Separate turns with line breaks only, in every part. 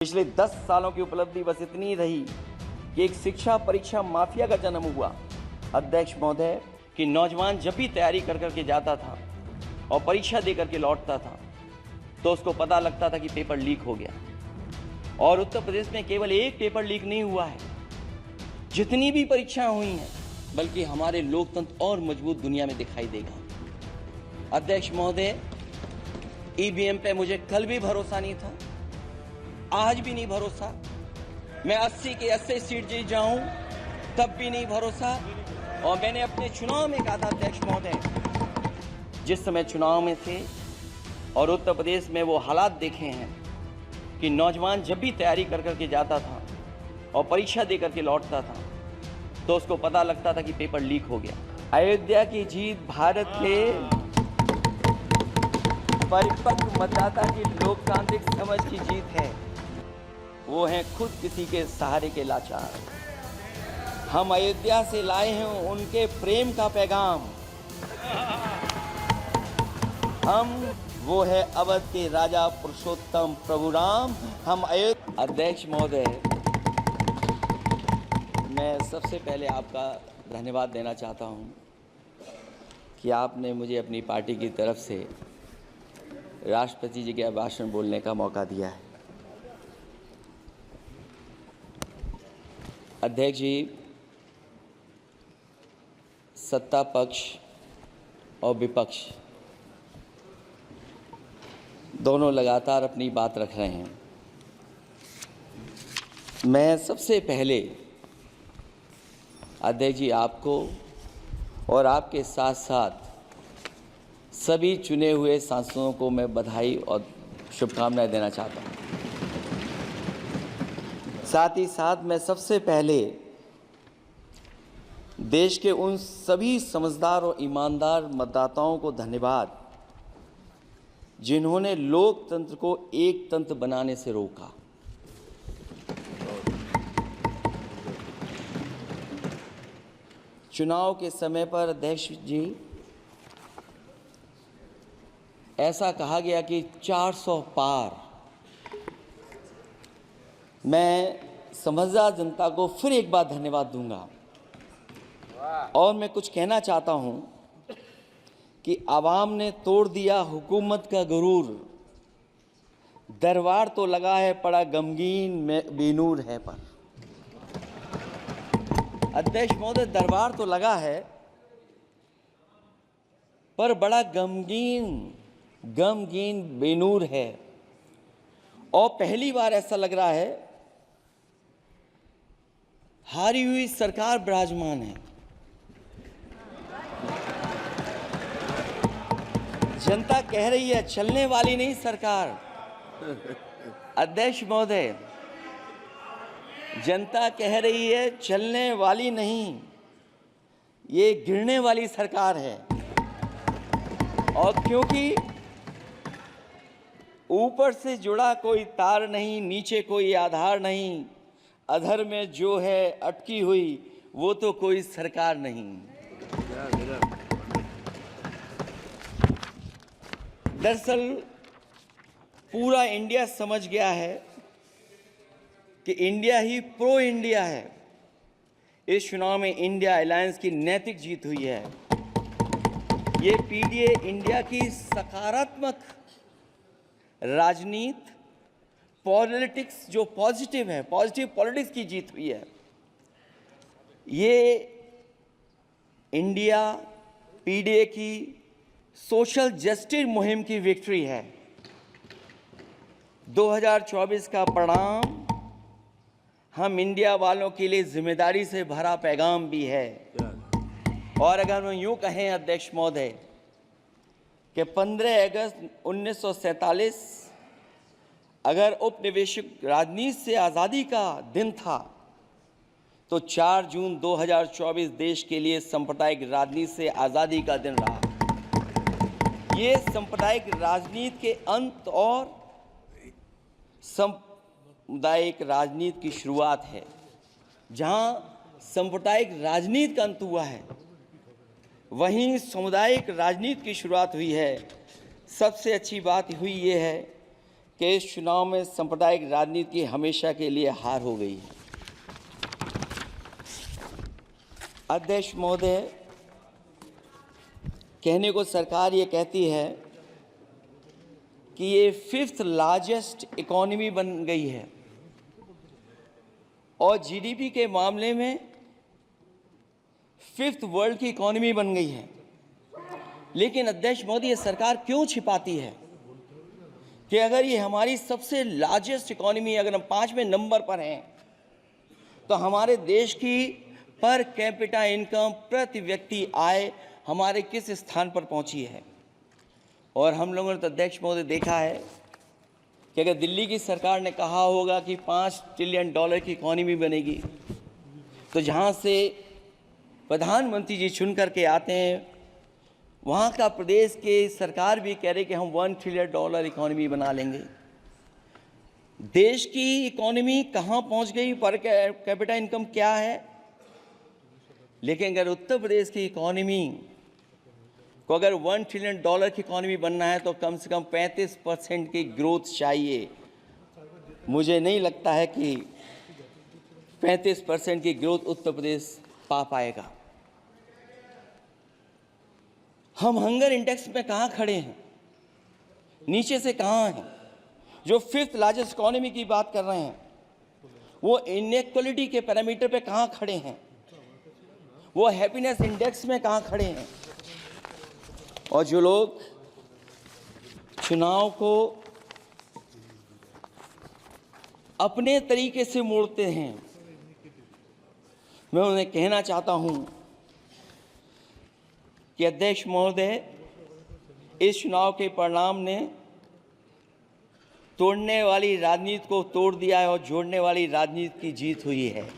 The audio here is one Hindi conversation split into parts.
पिछले 10 सालों की उपलब्धि बस इतनी रही कि एक शिक्षा परीक्षा माफिया का जन्म हुआ। अध्यक्ष महोदय कि नौजवान जब भी तैयारी कर करके जाता था और परीक्षा दे करके लौटता था तो उसको पता लगता था कि पेपर लीक हो गया। और उत्तर प्रदेश में केवल एक पेपर लीक नहीं हुआ है, जितनी भी परीक्षाएं हुई हैं, बल्कि हमारे लोकतंत्र और मजबूत दुनिया में दिखाई देगा। अध्यक्ष महोदय, ईवीएम पे मुझे कल भी भरोसा नहीं था, आज भी नहीं भरोसा। मैं 80 के 80 सीट जीत जाऊं तब भी नहीं भरोसा। और मैंने अपने चुनाव में कहा था अध्यक्ष महोदय, जिस समय चुनाव में थे और उत्तर प्रदेश में वो हालात देखे हैं कि नौजवान जब भी तैयारी कर करके जाता था और परीक्षा दे करके लौटता था तो उसको पता लगता था कि पेपर लीक हो गया। अयोध्या की जीत भारत के परिपक्व मतदाता की लोकतांत्रिक समझ की जीत है। वो हैं खुद किसी के सहारे के लाचार। हम अयोध्या से लाए हैं उनके प्रेम का पैगाम। वो है अवध के राजा पुरुषोत्तम प्रभु राम। हम अयोध्या। अध्यक्ष महोदय, मैं सबसे पहले आपका धन्यवाद देना चाहता हूं कि आपने मुझे अपनी पार्टी की तरफ से राष्ट्रपति जी के भाषण बोलने का मौका दिया है। अध्यक्ष जी, सत्ता पक्ष और विपक्ष दोनों लगातार अपनी बात रख रहे हैं। मैं सबसे पहले अध्यक्ष जी आपको और आपके साथ साथ सभी चुने हुए सांसदों को मैं बधाई और शुभकामनाएं देना चाहता हूं। साथ ही साथ मैं सबसे पहले देश के उन सभी समझदार और ईमानदार मतदाताओं को धन्यवाद जिन्होंने लोकतंत्र को एक तंत्र बनाने से रोका। चुनाव के समय पर अध्यक्ष जी ऐसा कहा गया कि 400 पार। मैं समझदार जनता को फिर एक बार धन्यवाद दूंगा और मैं कुछ कहना चाहता हूं कि आवाम ने तोड़ दिया हुकूमत का गुरूर। दरबार तो लगा है पड़ा गमगीन में बेनूर है पर। अध्यक्ष महोदय, दरबार तो लगा है पर बड़ा गमगीन बेनूर है। और पहली बार ऐसा लग रहा है हारी हुई सरकार विराजमान है। जनता कह रही है चलने वाली नहीं सरकार। अध्यक्ष महोदय, जनता कह रही है चलने वाली नहीं, ये गिरने वाली सरकार है। और क्योंकि ऊपर से जुड़ा कोई तार नहीं, नीचे कोई आधार नहीं, अधर में जो है अटकी हुई वो तो कोई सरकार नहीं। दरअसल पूरा इंडिया समझ गया है कि इंडिया ही प्रो इंडिया है। इस चुनाव में इंडिया अलायंस की नैतिक जीत हुई है। ये पीडीए इंडिया की सकारात्मक राजनीति, पॉलिटिक्स जो पॉजिटिव है, पॉजिटिव पॉलिटिक्स की जीत हुई है। ये इंडिया पीडीए की सोशल जस्टिस मुहिम की विक्ट्री है। 2024 का परिणाम हम इंडिया वालों के लिए जिम्मेदारी से भरा पैगाम भी है। और अगर हम यूं कहें अध्यक्ष महोदय कि 15 अगस्त 1947 अगर उपनिवेशिक राजनीति से आज़ादी का दिन था तो 4 जून 2024 देश के लिए सांप्रदायिक राजनीति से आज़ादी का दिन रहा। ये सांप्रदायिक राजनीति के अंत और सामुदायिक राजनीति की शुरुआत है। जहां सांप्रदायिक राजनीति का अंत हुआ है, वहीं सामुदायिक राजनीति की शुरुआत हुई है। सबसे अच्छी बात हुई ये है कि इस चुनाव में सांप्रदायिक राजनीति की हमेशा के लिए हार हो गई है। अध्यक्ष महोदय, कहने को सरकार ये कहती है कि ये 5th लार्जेस्ट इकोनॉमी बन गई है और जीडीपी के मामले में 5th वर्ल्ड की इकोनॉमी बन गई है। लेकिन अध्यक्ष महोदय, ये सरकार क्यों छिपाती है कि अगर ये हमारी सबसे लार्जेस्ट इकोनॉमी, अगर हम 5वें नंबर पर हैं, तो हमारे देश की पर कैपिटा इनकम, प्रति व्यक्ति आय हमारे किस स्थान पर पहुंची है। और हम लोगों ने तो अध्यक्ष महोदय देखा है कि अगर दिल्ली की सरकार ने कहा होगा कि $5 ट्रिलियन की इकोनॉमी बनेगी, तो जहां से प्रधानमंत्री जी चुन करके आते हैं, वहाँ का प्रदेश के सरकार भी कह रहे कि हम $1 ट्रिलियन इकोनॉमी बना लेंगे। देश की इकोनॉमी कहाँ पहुँच गई, पर कैपिटा इनकम क्या है। लेकिन अगर उत्तर प्रदेश की इकोनॉमी को अगर $1 ट्रिलियन की इकोनॉमी बनना है तो कम से कम 35% की ग्रोथ चाहिए। मुझे नहीं लगता है कि 35% की ग्रोथ उत्तर प्रदेश पा पाएगा। हम हंगर इंडेक्स में कहाँ खड़े हैं, नीचे से कहाँ हैं। जो 5th लार्जेस्ट इकोनॉमी की बात कर रहे हैं, वो इनइक्वालिटी के पैरामीटर पे कहाँ खड़े हैं, वो हैप्पीनेस इंडेक्स में कहाँ खड़े हैं। और जो लोग चुनाव को अपने तरीके से मोड़ते हैं, मैं उन्हें कहना चाहता हूं कि अध्यक्ष महोदय, इस चुनाव के परिणाम ने तोड़ने वाली राजनीति को तोड़ दिया है और जोड़ने वाली राजनीति की जीत हुई है।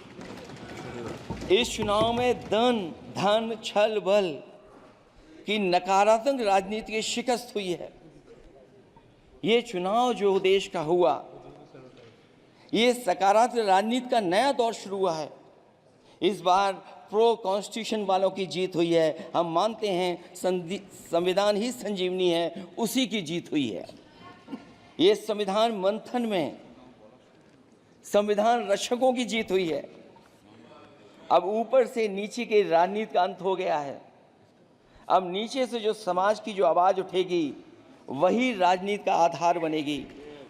इस चुनाव में धन छल बल की नकारात्मक राजनीति की शिकस्त हुई है। ये चुनाव जो देश का हुआ, ये सकारात्मक राजनीति का नया दौर शुरू हुआ है। इस बार प्रो कॉन्स्टिट्यूशन वालों की जीत हुई है। हम मानते हैं संविधान ही संजीवनी है, उसी की जीत हुई है। ये संविधान मंथन में संविधान रक्षकों की जीत हुई है। अब ऊपर से नीचे की राजनीति का अंत हो गया है। अब नीचे से जो समाज की जो आवाज़ उठेगी, वही राजनीति का आधार बनेगी।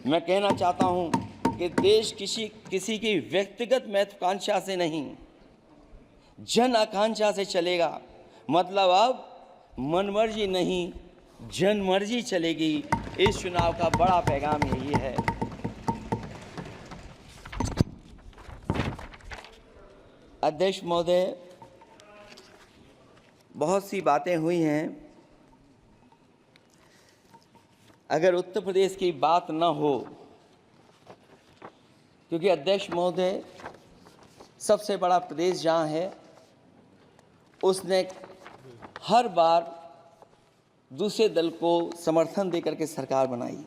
मैं कहना चाहता हूं कि देश किसी की व्यक्तिगत महत्वाकांक्षा से नहीं, जन आकांक्षा से चलेगा। मतलब अब मनमर्जी नहीं, जनमर्जी चलेगी। इस चुनाव का बड़ा पैगाम यही है। अध्यक्ष महोदय, बहुत सी बातें हुई हैं। अगर उत्तर प्रदेश की बात न हो, क्योंकि अध्यक्ष महोदय सबसे बड़ा प्रदेश जहाँ है, उसने हर बार दूसरे दल को समर्थन देकर के सरकार बनाई।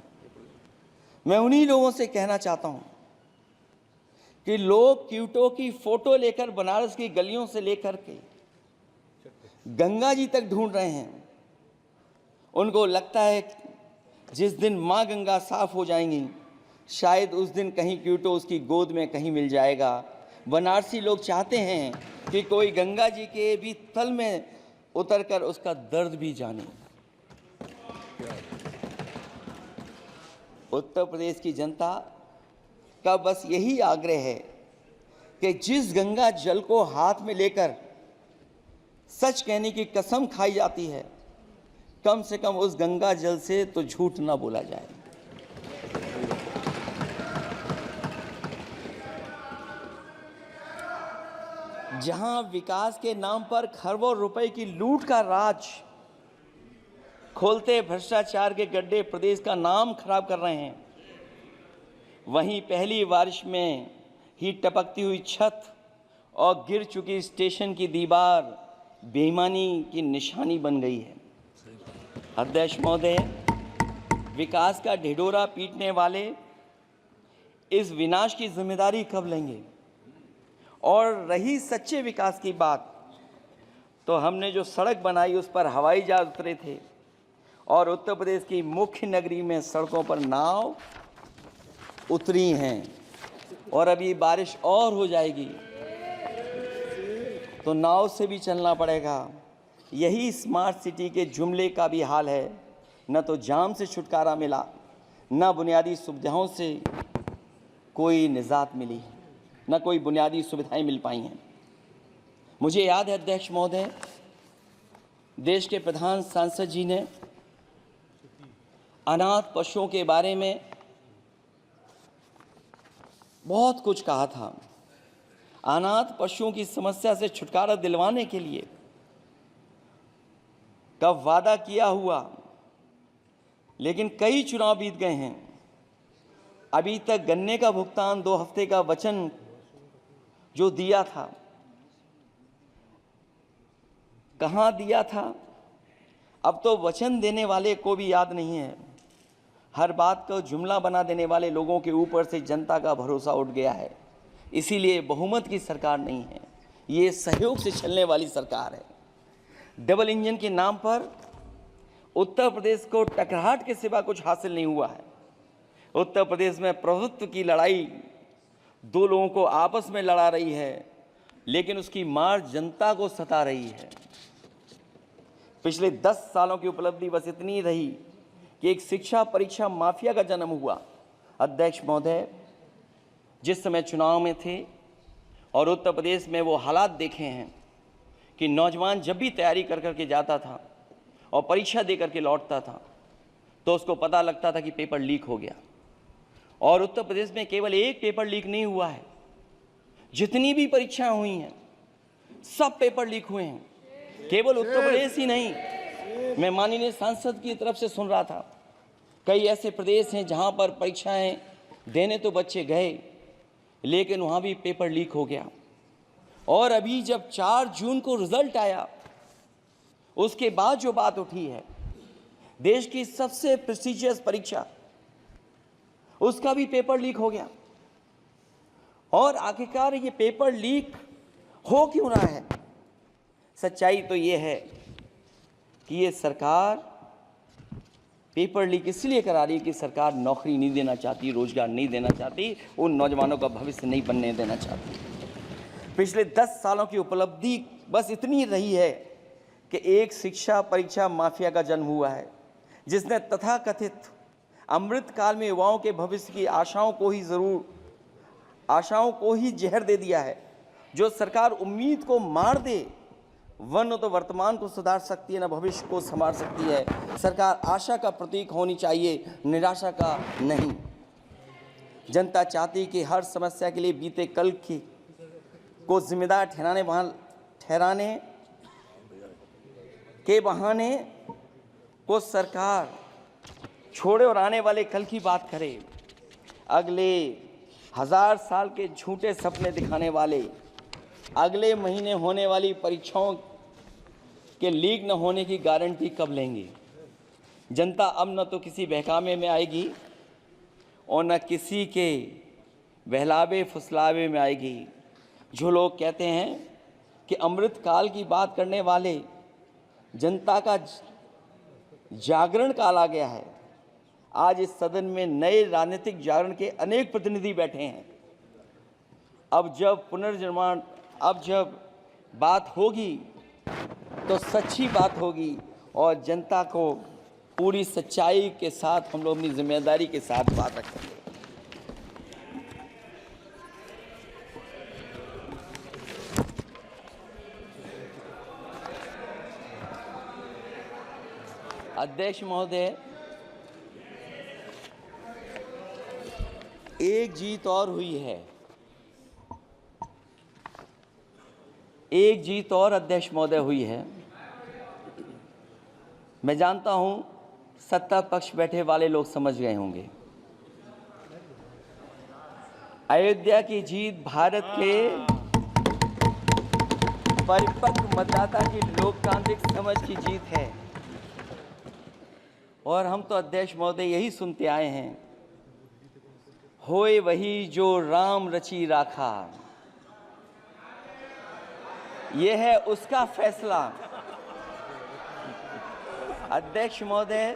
मैं उन्हीं लोगों से कहना चाहता हूँ कि लोग क्यूटो की फोटो लेकर बनारस की गलियों से लेकर के गंगा जी तक ढूंढ रहे हैं। उनको लगता है जिस दिन माँ गंगा साफ हो जाएंगी, शायद उस दिन कहीं क्यूटो उसकी गोद में कहीं मिल जाएगा। बनारसी लोग चाहते हैं कि कोई गंगा जी के भी तल में उतरकर उसका दर्द भी जाने। उत्तर प्रदेश की जनता का बस यही आग्रह है कि जिस गंगा जल को हाथ में लेकर सच कहने की कसम खाई जाती है, कम से कम उस गंगा जल से तो झूठ ना बोला जाए। जहां विकास के नाम पर खरबों रुपए की लूट का राज खोलते भ्रष्टाचार के गड्ढे प्रदेश का नाम खराब कर रहे हैं, वहीं पहली बारिश में ही टपकती हुई छत और गिर चुकी स्टेशन की दीवार बेईमानी की निशानी बन गई है। अध्यक्ष महोदय, विकास का ढिढोरा पीटने वाले इस विनाश की जिम्मेदारी कब लेंगे? और रही सच्चे विकास की बात, तो हमने जो सड़क बनाई उस पर हवाई जहाज उतरे थे और उत्तर प्रदेश की मुख्य नगरी में सड़कों पर नाव उतरी हैं और अभी बारिश और हो जाएगी तो नाव से भी चलना पड़ेगा। यही स्मार्ट सिटी के जुमले का भी हाल है। न तो जाम से छुटकारा मिला, न बुनियादी सुविधाओं से कोई निजात मिली, न कोई बुनियादी सुविधाएं मिल पाई हैं। मुझे याद है अध्यक्ष महोदय, देश के प्रधान सांसद जी ने अनाथ पशुओं के बारे में बहुत कुछ कहा था। अनाथ पशुओं की समस्या से छुटकारा दिलवाने के लिए कब वादा किया हुआ, लेकिन कई चुनाव बीत गए हैं, अभी तक गन्ने का भुगतान 2 हफ्ते का वचन जो दिया था, कहां दिया था? अब तो वचन देने वाले को भी याद नहीं है। हर बात को जुमला बना देने वाले लोगों के ऊपर से जनता का भरोसा उठ गया है। इसीलिए बहुमत की सरकार नहीं है, ये सहयोग से चलने वाली सरकार है। डबल इंजन के नाम पर उत्तर प्रदेश को टकराहट के सिवा कुछ हासिल नहीं हुआ है। उत्तर प्रदेश में प्रभुत्व की लड़ाई 2 लोगों को आपस में लड़ा रही है, लेकिन उसकी मार जनता को सता रही है। पिछले 10 सालों की उपलब्धि बस इतनी रही कि एक शिक्षा परीक्षा माफिया का जन्म हुआ। अध्यक्ष महोदय, जिस समय चुनाव में थे और उत्तर प्रदेश में वो हालात देखे हैं कि नौजवान जब भी तैयारी कर करके जाता था और परीक्षा दे करके लौटता था तो उसको पता लगता था कि पेपर लीक हो गया। और उत्तर प्रदेश में केवल एक पेपर लीक नहीं हुआ है, जितनी भी परीक्षाएं हुई हैं सब पेपर लीक हुए हैं। केवल उत्तर प्रदेश ही नहीं, मैं माननीय सांसद की तरफ से सुन रहा था, कई ऐसे प्रदेश हैं जहां पर परीक्षाएं देने तो बच्चे गए, लेकिन वहां भी पेपर लीक हो गया। और अभी जब 4 जून को रिजल्ट आया, उसके बाद जो बात उठी है, देश की सबसे प्रेस्टिजियस परीक्षा, उसका भी पेपर लीक हो गया। और आखिरकार ये पेपर लीक हो क्यों रहा है? सच्चाई तो ये है कि ये सरकार पेपर लीक इसलिए करा रही है कि सरकार नौकरी नहीं देना चाहती, रोजगार नहीं देना चाहती, उन नौजवानों का भविष्य नहीं बनने देना चाहती। पिछले 10 सालों की उपलब्धि बस इतनी रही है कि एक शिक्षा परीक्षा माफिया का जन्म हुआ है, जिसने तथाकथित अमृत काल में युवाओं के भविष्य की आशाओं को ही जहर दे दिया है। जो सरकार उम्मीद को मार दे, वरना तो वर्तमान को सुधार सकती है, न भविष्य को संभाल सकती है। सरकार आशा का प्रतीक होनी चाहिए, निराशा का नहीं। जनता चाहती कि हर समस्या के लिए बीते कल को जिम्मेदार ठहराने के बहाने को सरकार छोड़े और आने वाले कल की बात करे। अगले 1000 साल के झूठे सपने दिखाने वाले अगले महीने होने वाली परीक्षाओं के लीक न होने की गारंटी कब लेंगे? जनता अब न तो किसी बहकावे में आएगी और न किसी के बहलावे फुसलावे में आएगी। जो लोग कहते हैं कि अमृत काल की बात करने वाले, जनता का जागरण काल आ गया है। आज इस सदन में नए राजनीतिक जागरण के अनेक प्रतिनिधि बैठे हैं। अब जब बात होगी तो सच्ची बात होगी और जनता को पूरी सच्चाई के साथ हम लोग अपनी जिम्मेदारी के साथ बात रखेंगे। अध्यक्ष महोदय, एक जीत और हुई है, एक जीत और अध्यक्ष महोदय हुई है। मैं जानता हूं सत्ता पक्ष बैठे वाले लोग समझ गए होंगे। अयोध्या की जीत भारत के परिपक्व मतदाता की लोकतांत्रिक समझ की जीत है। और हम तो अध्यक्ष महोदय यही सुनते आए हैं, होए वही जो राम रची राखा, ये है उसका फैसला। अध्यक्ष महोदय,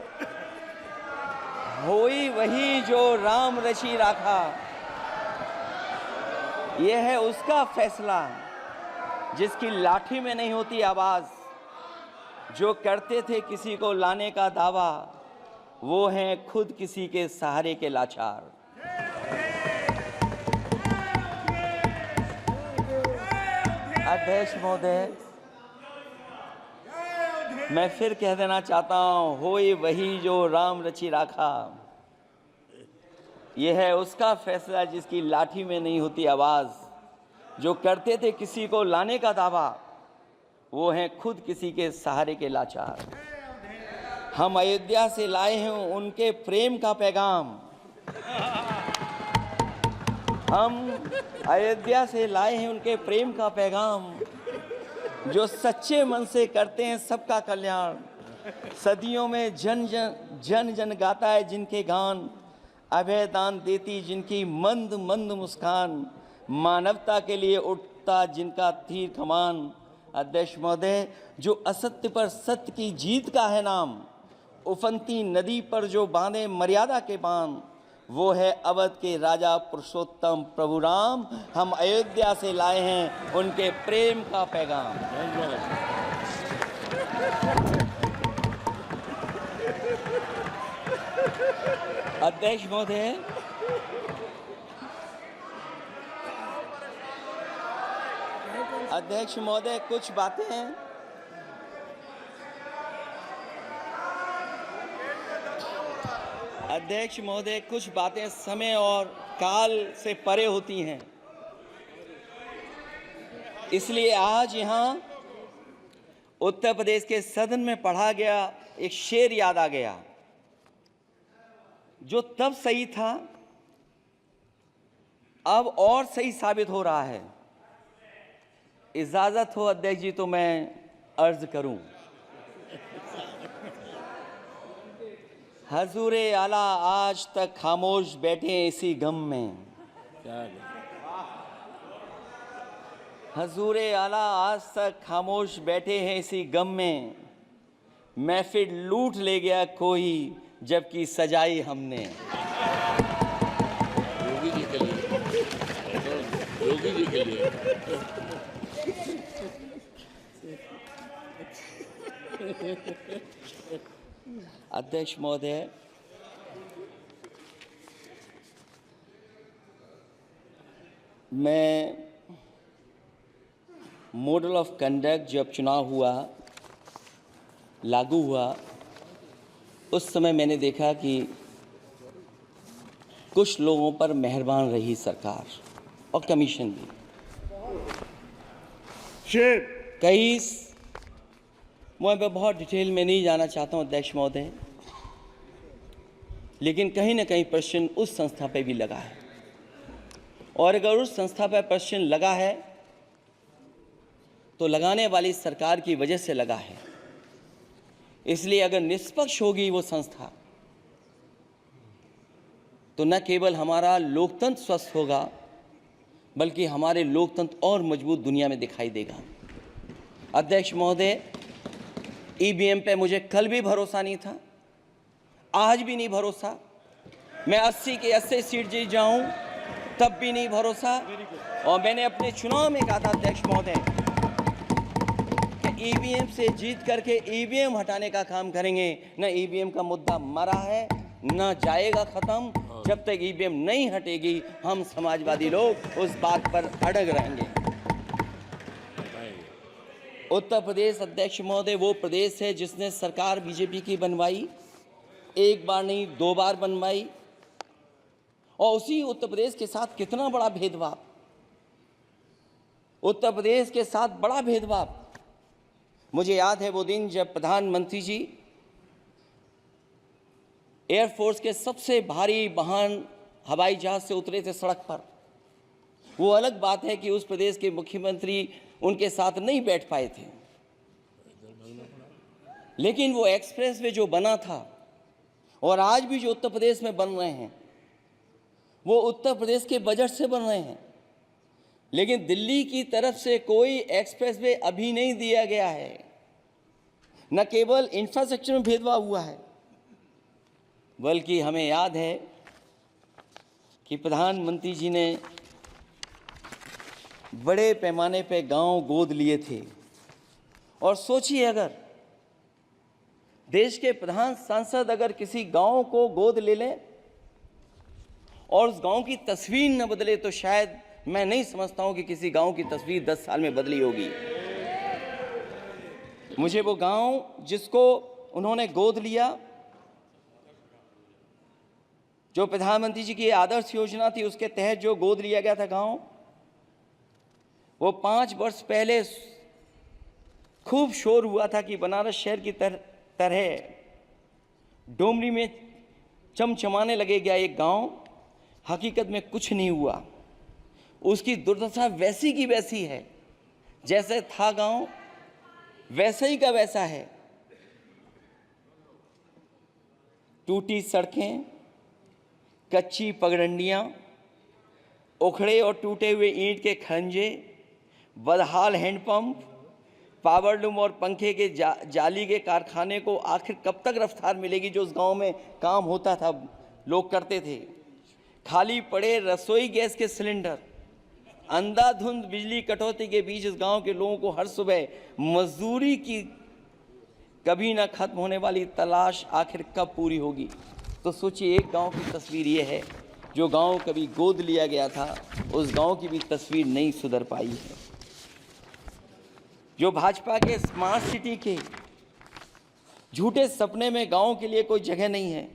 होई वही जो राम रची राखा, यह है उसका फैसला जिसकी लाठी में नहीं होती आवाज, जो करते थे किसी को लाने का दावा, वो हैं खुद किसी के सहारे के लाचार। अध्यक्ष महोदय, मैं फिर कह देना चाहता हूं, होई वही जो राम रची राखा, यह है उसका फैसला जिसकी लाठी में नहीं होती आवाज, जो करते थे किसी को लाने का दावा, वो हैं खुद किसी के सहारे के लाचार। हम अयोध्या से लाए हैं उनके प्रेम का पैगाम, हम अयोध्या से लाए हैं उनके प्रेम का पैगाम, जो सच्चे मन से करते हैं सबका कल्याण। सदियों में जन जन गाता है जिनके गान, अभय दान देती जिनकी मंद मंद मुस्कान, मानवता के लिए उठता जिनका तीर कमान। अध्यक्ष महोदय, जो असत्य पर सत्य की जीत का है नाम, उफनती नदी पर जो बांधे मर्यादा के बांध, वो है अवध के राजा पुरुषोत्तम प्रभु राम। हम अयोध्या से लाए हैं उनके प्रेम का पैगाम। अध्यक्ष महोदय, अध्यक्ष महोदय, कुछ बातें हैं। अध्यक्ष महोदय, कुछ बातें समय और काल से परे होती हैं, इसलिए आज यहाँ उत्तर प्रदेश के सदन में पढ़ा गया एक शेर याद आ गया, जो तब सही था अब और सही साबित हो रहा है। इजाजत हो अध्यक्ष जी तो मैं अर्ज करूं। हजूरे आला आज तक खामोश बैठे इसी गम में, हजूरे आला आज तक खामोश बैठे हैं इसी गम में, महफिल लूट ले गया कोई जबकि सजाई हमने।
योगी जी के लिए, योगी जी के लिए।
अध्यक्ष महोदय, मैं मॉडल ऑफ कंडक्ट जब चुनाव हुआ, लागू हुआ, उस समय मैंने देखा कि कुछ लोगों पर मेहरबान रही सरकार और कमीशन भी। कई मैं बहुत डिटेल में नहीं जाना चाहता हूं अध्यक्ष महोदय, लेकिन कहीं ना कहीं प्रश्न उस संस्था पे भी लगा है, और अगर उस संस्था पर प्रश्न लगा है तो लगाने वाली सरकार की वजह से लगा है। इसलिए अगर निष्पक्ष होगी वो संस्था तो न केवल हमारा लोकतंत्र स्वस्थ होगा, बल्कि हमारे लोकतंत्र और मजबूत दुनिया में दिखाई देगा। अध्यक्ष महोदय, ईवीएम पे मुझे कल भी भरोसा नहीं था, आज भी नहीं भरोसा। मैं 80 के 80 सीट जीत जाऊं तब भी नहीं भरोसा। और मैंने अपने चुनाव में कहा था अध्यक्ष महोदय कि ईवीएम से जीत करके ईवीएम हटाने का काम करेंगे। न ईवीएम का मुद्दा मरा है, न जाएगा खत्म। जब तक ईवीएम नहीं हटेगी हम समाजवादी लोग उस बात पर अड़ग रहेंगे। उत्तर प्रदेश अध्यक्ष महोदय वो प्रदेश है जिसने सरकार बीजेपी की बनवाई, एक बार नहीं 2 बार बनवाई, और उसी उत्तर प्रदेश के साथ कितना बड़ा भेदभाव, उत्तर प्रदेश के साथ बड़ा भेदभाव। मुझे याद है वो दिन जब प्रधानमंत्री जी एयरफोर्स के सबसे भारी वाहन हवाई जहाज से उतरे थे सड़क पर। वो अलग बात है कि उस प्रदेश के मुख्यमंत्री उनके साथ नहीं बैठ पाए थे, लेकिन वो एक्सप्रेस वे जो बना था और आज भी जो उत्तर प्रदेश में बन रहे हैं वो उत्तर प्रदेश के बजट से बन रहे हैं। लेकिन दिल्ली की तरफ से कोई एक्सप्रेस वे अभी नहीं दिया गया है। न केवल इंफ्रास्ट्रक्चर में भेदभाव हुआ है, बल्कि हमें याद है कि प्रधानमंत्री जी ने बड़े पैमाने पे गांव गोद लिए थे। और सोचिए, अगर देश के प्रधान सांसद अगर किसी गांव को गोद ले लें और उस गांव की तस्वीर न बदले, तो शायद मैं नहीं समझता हूं कि किसी गांव की तस्वीर 10 साल में बदली होगी। मुझे वो गांव जिसको उन्होंने गोद लिया, जो प्रधानमंत्री जी की आदर्श योजना थी उसके तहत जो गोद लिया गया था गांव, वो 5 वर्ष पहले खूब शोर हुआ था कि बनारस शहर की तरह डोमरी में चमचमाने लगे गया एक गांव। हकीकत में कुछ नहीं हुआ। उसकी दुर्दशा वैसी की वैसी है, जैसे था गांव वैसा ही का वैसा है। टूटी सड़कें, कच्ची पगडंडियां, उखड़े और टूटे हुए ईंट के खंजे, बदहाल हैंडपंप, पावरलूम और पंखे के जाली के कारखाने को आखिर कब तक रफ्तार मिलेगी जो उस गांव में काम होता था, लोग करते थे। खाली पड़े रसोई गैस के सिलेंडर, अंधाधुंध बिजली कटौती के बीच इस गांव के लोगों को हर सुबह मजदूरी की कभी ना खत्म होने वाली तलाश आखिर कब पूरी होगी। तो सोचिए, एक गांव की तस्वीर ये है। जो गांव कभी गोद लिया गया था, उस गांव की भी तस्वीर नहीं सुधर पाई है। जो भाजपा के स्मार्ट सिटी के झूठे सपने में गांव के लिए कोई जगह नहीं है।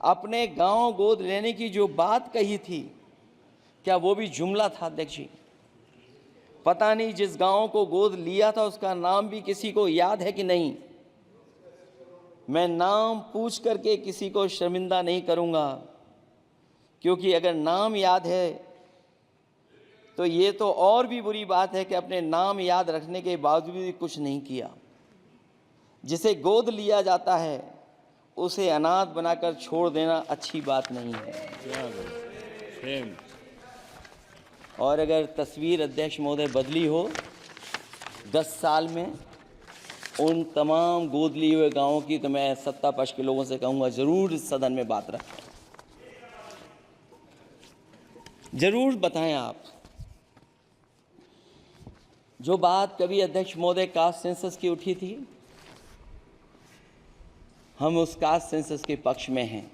अपने गांव गोद लेने की जो बात कही थी, क्या वो भी जुमला था अध्यक्ष जी? पता नहीं जिस गांव को गोद लिया था उसका नाम भी किसी को याद है कि नहीं। मैं नाम पूछ करके किसी को शर्मिंदा नहीं करूंगा, क्योंकि अगर नाम याद है तो ये तो और भी बुरी बात है कि अपने नाम याद रखने के बावजूद भी कुछ नहीं किया। जिसे गोद लिया जाता है उसे अनाथ बनाकर छोड़ देना अच्छी बात नहीं है। और अगर तस्वीर अध्यक्ष महोदय बदली हो 10 साल में उन तमाम गोद लिए हुए गांवों की, तो मैं सत्ता पक्ष के लोगों से कहूंगा जरूर इस सदन में बात रखें, जरूर बताएं आप। जो बात कभी अध्यक्ष महोदय कास्ट सेंसस की उठी थी, हम उस कास्ट सेंसस के पक्ष में हैं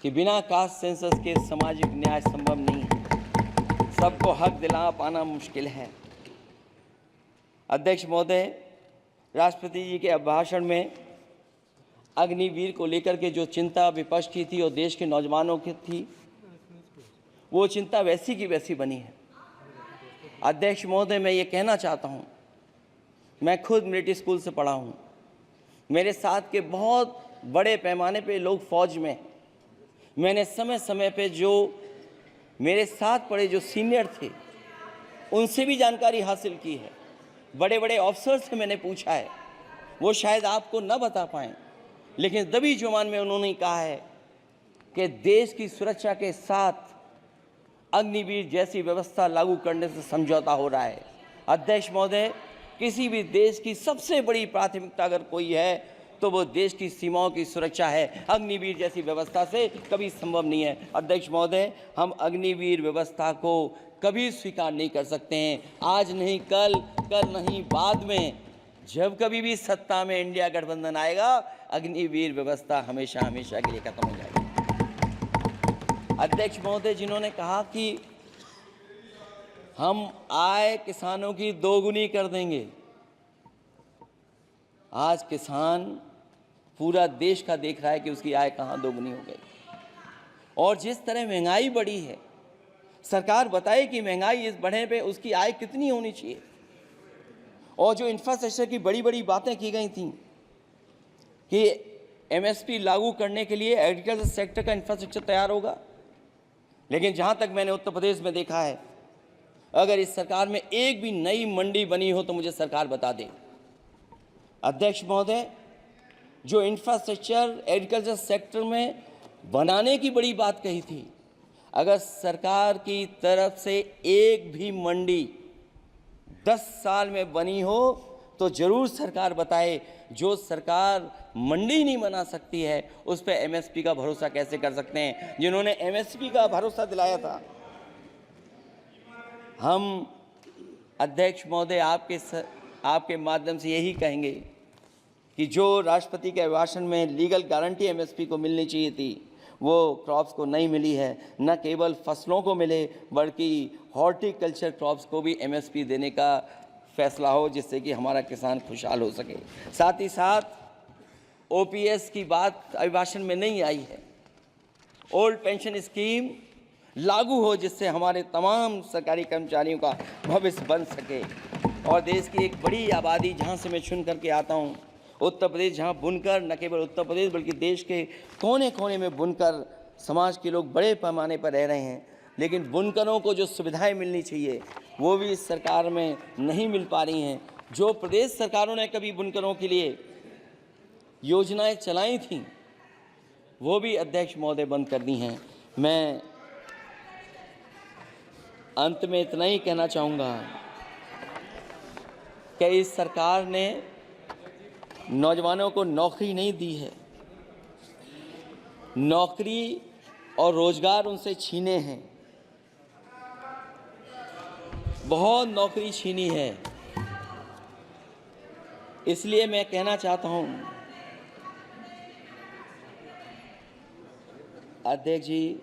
कि बिना कास्ट सेंसस के सामाजिक न्याय संभव नहीं है। सबको हक दिला पाना मुश्किल है। अध्यक्ष महोदय, राष्ट्रपति जी के अभिभाषण में अग्निवीर को लेकर के जो चिंता विपक्ष की थी और देश के नौजवानों की थी, वो चिंता वैसी की वैसी बनी है। अध्यक्ष महोदय, मैं ये कहना चाहता हूँ, मैं खुद मिलिट्री स्कूल से पढ़ा हूँ। मेरे साथ के बहुत बड़े पैमाने पे लोग फौज में। मैंने समय समय पे जो मेरे साथ पढ़े जो सीनियर थे उनसे भी जानकारी हासिल की है। बड़े बड़े ऑफिसर से मैंने पूछा है, वो शायद आपको न बता पाएँ, लेकिन दबी जुबान में उन्होंने कहा है कि देश की सुरक्षा के साथ अग्निवीर जैसी व्यवस्था लागू करने से समझौता हो रहा है। अध्यक्ष महोदय, किसी भी देश की सबसे बड़ी प्राथमिकता अगर कोई है तो वो देश की सीमाओं की सुरक्षा है। अग्निवीर जैसी व्यवस्था से कभी संभव नहीं है। अध्यक्ष महोदय, हम अग्निवीर व्यवस्था को कभी स्वीकार नहीं कर सकते हैं। आज नहीं कल, कल नहीं बाद में, जब कभी भी सत्ता में इंडिया गठबंधन आएगा, अग्निवीर व्यवस्था हमेशा हमेशा के लिए खत्म हो जाएगी। अध्यक्ष महोदय, जिन्होंने कहा कि हम आय किसानों की दोगुनी कर देंगे, आज किसान पूरा देश का देख रहा है कि उसकी आय कहाँ दोगुनी हो गई। और जिस तरह महंगाई बढ़ी है, सरकार बताए कि महंगाई इस बढ़ने पे उसकी आय कितनी होनी चाहिए। और जो इंफ्रास्ट्रक्चर की बड़ी बड़ी बातें की गई थी कि एमएसपी लागू करने के लिए एग्रीकल्चर सेक्टर का इंफ्रास्ट्रक्चर तैयार होगा, लेकिन जहाँ तक मैंने उत्तर प्रदेश में देखा है, अगर इस सरकार में एक भी नई मंडी बनी हो तो मुझे सरकार बता दे। अध्यक्ष महोदय, जो इंफ्रास्ट्रक्चर एग्रीकल्चर सेक्टर में बनाने की बड़ी बात कही थी, अगर सरकार की तरफ से एक भी मंडी 10 साल में बनी हो तो ज़रूर सरकार बताए। जो सरकार मंडी नहीं बना सकती है उस पर एमएसपी का भरोसा कैसे कर सकते हैं, जिन्होंने एमएसपी का भरोसा दिलाया था। हम अध्यक्ष महोदय आपके माध्यम से यही कहेंगे कि जो राष्ट्रपति के अभिभाषण में लीगल गारंटी एमएसपी को मिलनी चाहिए थी वो क्रॉप्स को नहीं मिली है। न केवल फसलों को मिले बल्कि हॉर्टिकल्चर क्रॉप्स को भी एमएसपी देने का फैसला हो, जिससे कि हमारा किसान खुशहाल हो सके। साथ ही साथ ओपीएस की बात अभिभाषण में नहीं आई है। ओल्ड पेंशन स्कीम लागू हो जिससे हमारे तमाम सरकारी कर्मचारियों का भविष्य बन सके। और देश की एक बड़ी आबादी जहाँ से मैं चुन करके आता हूँ, उत्तर प्रदेश, जहाँ बुनकर न केवल उत्तर प्रदेश बल्कि देश के कोने कोने में बुनकर समाज के लोग बड़े पैमाने पर रह रहे हैं, लेकिन बुनकरों को जो सुविधाएं मिलनी चाहिए वो भी इस सरकार में नहीं मिल पा रही हैं। जो प्रदेश सरकारों ने कभी बुनकरों के लिए योजनाएं चलाई थीं वो भी अध्यक्ष महोदय बंद कर दी हैं। मैं अंत में इतना ही कहना चाहूँगा कि इस सरकार ने नौजवानों को नौकरी नहीं दी है, नौकरी और रोजगार उनसे छीने हैं, बहुत नौकरी छीनी है। इसलिए मैं कहना चाहता हूं अध्यक्ष जी,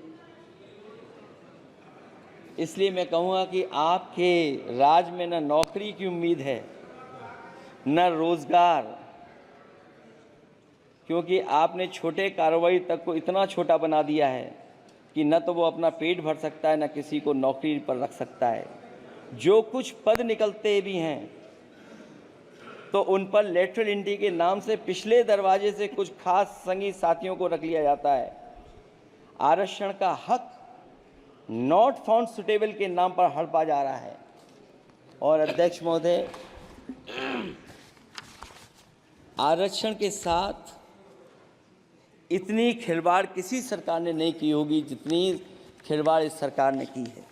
इसलिए मैं कहूँगा कि आपके राज में न नौकरी की उम्मीद है न रोजगार, क्योंकि आपने छोटे कारोबारी तक को इतना छोटा बना दिया है कि न तो वो अपना पेट भर सकता है न किसी को नौकरी पर रख सकता है। जो कुछ पद निकलते भी हैं तो उन पर लेटरल एंट्री के नाम से पिछले दरवाजे से कुछ खास संगी साथियों को रख लिया जाता है। आरक्षण का हक नॉट फाउंड सुटेबल के नाम पर हड़पा जा रहा है। और अध्यक्ष महोदय, आरक्षण के साथ इतनी खिलवाड़ किसी सरकार ने नहीं की होगी जितनी खिलवाड़ इस सरकार ने की है।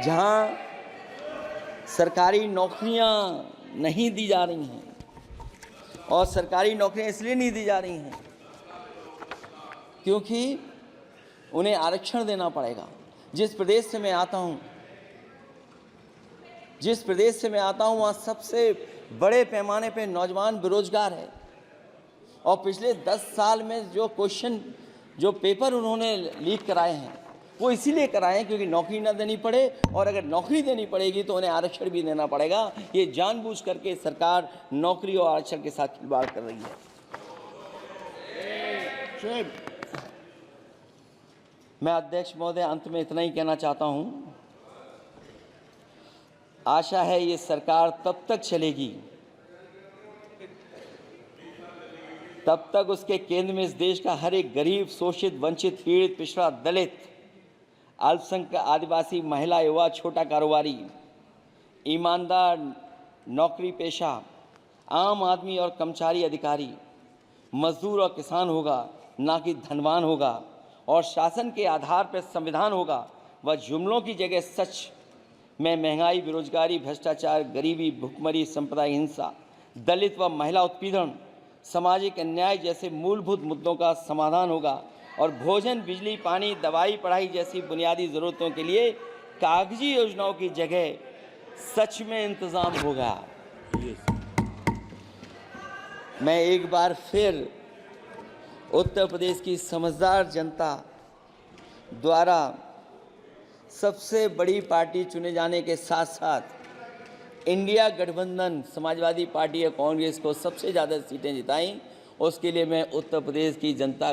जहां सरकारी नौकरियां नहीं दी जा रही हैं, और सरकारी नौकरियां इसलिए नहीं दी जा रही हैं क्योंकि उन्हें आरक्षण देना पड़ेगा। जिस प्रदेश से मैं आता हूं वहाँ सबसे बड़े पैमाने पे नौजवान बेरोजगार है। और पिछले 10 साल में जो पेपर उन्होंने लीक कराए हैं वो इसीलिए कराए हैं क्योंकि नौकरी ना देनी पड़े, और अगर नौकरी देनी पड़ेगी तो उन्हें आरक्षण भी देना पड़ेगा। ये जानबूझ करके सरकार नौकरी और आरक्षण के साथ खिलवाड़ कर रही है। मैं अध्यक्ष महोदय अंत में इतना ही कहना चाहता हूं, आशा है ये सरकार तब तक चलेगी तब तक उसके केंद्र में इस देश का हर एक गरीब, शोषित, वंचित, पीड़ित, पिछड़ा, दलित, अल्पसंख्यक, आदिवासी, महिला, युवा, छोटा कारोबारी, ईमानदार, नौकरी पेशा, आम आदमी और कर्मचारी अधिकारी, मजदूर और किसान होगा, ना कि धनवान होगा। और शासन के आधार पर संविधान होगा। वह जुमलों की जगह सच में महंगाई, बेरोजगारी, भ्रष्टाचार, गरीबी, भुखमरी, सांप्रदायिक हिंसा, दलित व महिला उत्पीड़न, सामाजिक अन्याय जैसे मूलभूत मुद्दों का समाधान होगा। और भोजन, बिजली, पानी, दवाई, पढ़ाई जैसी बुनियादी ज़रूरतों के लिए कागजी योजनाओं की जगह सच में इंतज़ाम होगा। मैं एक बार फिर उत्तर प्रदेश की समझदार जनता द्वारा सबसे बड़ी पार्टी चुने जाने के साथ साथ इंडिया गठबंधन समाजवादी पार्टी और कांग्रेस को सबसे ज़्यादा सीटें जिताई, उसके लिए मैं उत्तर प्रदेश की जनता